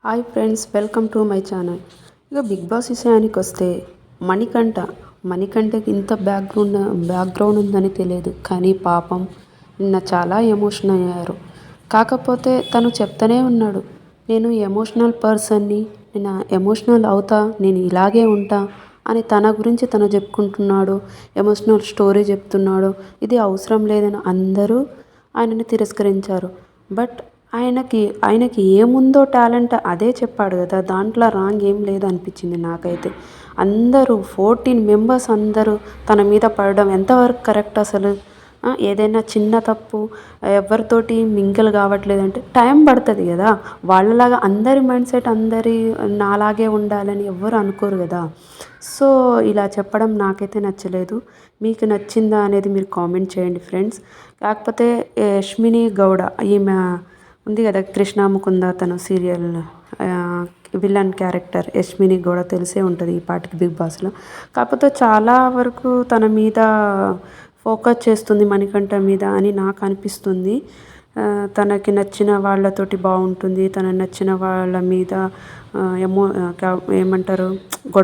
Hi friends, welcome to my channel. ఇక big boss విషయానికి వస్తే మణికంఠకి ఇంత బ్యాక్గ్రౌండ్ ఉందని తెలియదు, కానీ పాపం నిన్న చాలా ఎమోషన్ అయ్యారు. కాకపోతే తను చెప్తూనే ఉన్నాడు, నేను ఎమోషనల్ పర్సన్ని, నేను ఎమోషనల్ అవుతా, నేను ఇలాగే ఉంటా అని తన గురించి తను చెప్పుకుంటున్నాడు. ఎమోషనల్ స్టోరీ చెప్తున్నాడు. ఇది అవసరం లేదని అందరూ ఆయనని తిరస్కరించారు. బట్ ఆయనకి ఏముందో టాలెంట్ అదే చెప్పాడు కదా, దాంట్లో రాంగ్ ఏం లేదు అనిపించింది నాకైతే. అందరూ 14 మెంబర్స్ అందరూ తన మీద పడడం ఎంతవరకు కరెక్ట్ అసలు? ఏదైనా చిన్న తప్పు ఎవరితోటి మింగిల్ కావట్లేదంటే టైం పడుతుంది కదా. వాళ్ళలాగా అందరి మైండ్ సెట్ అందరి నాలాగే ఉండాలని ఎవ్వరు అనుకోరు కదా. సో ఇలా చెప్పడం నాకైతే నచ్చలేదు. మీకు నచ్చిందా అనేది మీరు కామెంట్ చేయండి ఫ్రెండ్స్. కాకపోతే యష్మిని గౌడ ఈమె ఉంది కదా, కృష్ణ ముకుంద తను సీరియల్ విలన్ క్యారెక్టర్ యష్మిని గౌడ తెలిసే ఉంటుంది ఈ పాటికి బిగ్ బాస్లో. కాకపోతే చాలా వరకు తన మీద ఫోకస్ చేస్తుంది, మణికంఠ మీద అని నాకు అనిపిస్తుంది. తనకి నచ్చిన వాళ్ళతోటి బాగుంటుంది, తనకు నచ్చిన వాళ్ళ మీద ఏమంటారు గొడవ